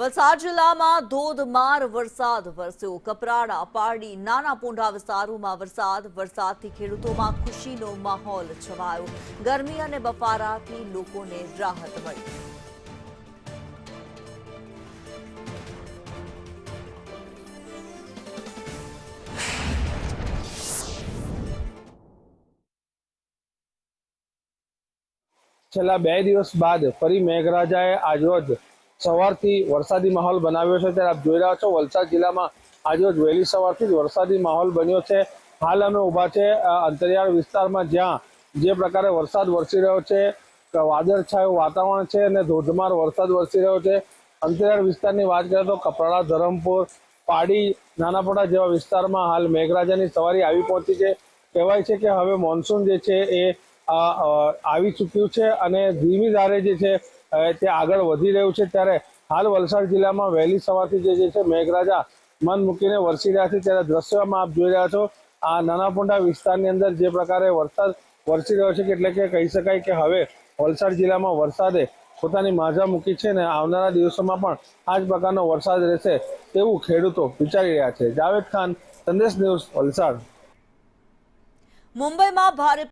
વલસાડ જિલ્લામાં ધોધમાર વરસાદ વરસ્યો। કપરાડા, પારડી, નાના પોંઢા વિસ્તારોમાં વરસાદથી ખેડૂતોમાં ખુશીનો માહોલ છવાયો। ગરમી અને બફારાથી લોકોને રાહત મળી। છેલ્લા 2 દિવસ બાદ ફરી મેઘરાજાએ આજરોજ સવારથી વરસાદી માહોલ બનાવ્યો છે। ત્યારે આપ જોઈ રહ્યા છો વલસાડ જિલ્લામાં આજરોજ વહેલી સવારથી જ વરસાદી માહોલ બન્યો છે। હાલ અમે ઊભા છે અંતરિયાળ વિસ્તારમાં, જ્યાં જે પ્રકારે વરસાદ વરસી રહ્યો છે, વાદળછાયું વાતાવરણ છે અને ધોધમાર વરસાદ વરસી રહ્યો છે। અંતરિયાળ વિસ્તારની વાત કરીએ તો કપરાડા, ધરમપુર, પાડી, નાનાપોટા જેવા વિસ્તારમાં હાલ મેઘરાજાની સવારી આવી પહોંચી છે। કહેવાય છે કે હવે મોન્સૂન જે છે એ આવી ચૂક્યું છે અને ધીમી ધારે જે છે તે આગળ વધી રહ્યું છે। ત્યારે હાલ વલસાડ જિલ્લામાં વહેલી સવારથી જે છે મેઘરાજા મન મૂકીને વરસી રહ્યા છે। ત્યારે દ્રશ્યોમાં આપ જોઈ રહ્યા છો આ નાનાપોંઢા વિસ્તારની અંદર જે પ્રકારે વરસાદ વરસી રહ્યો છે, એટલે કે કહી શકાય કે હવે વલસાડ જિલ્લામાં વરસાદે પોતાની માઝા મૂકી છે અને આવનારા દિવસોમાં પણ આ જ પ્રકારનો વરસાદ રહેશે તેવું ખેડૂતો વિચારી રહ્યા છે। જાવેદ ખાન, સંદેશ ન્યૂઝ, વલસાડ। મુંબઈમાં ભારે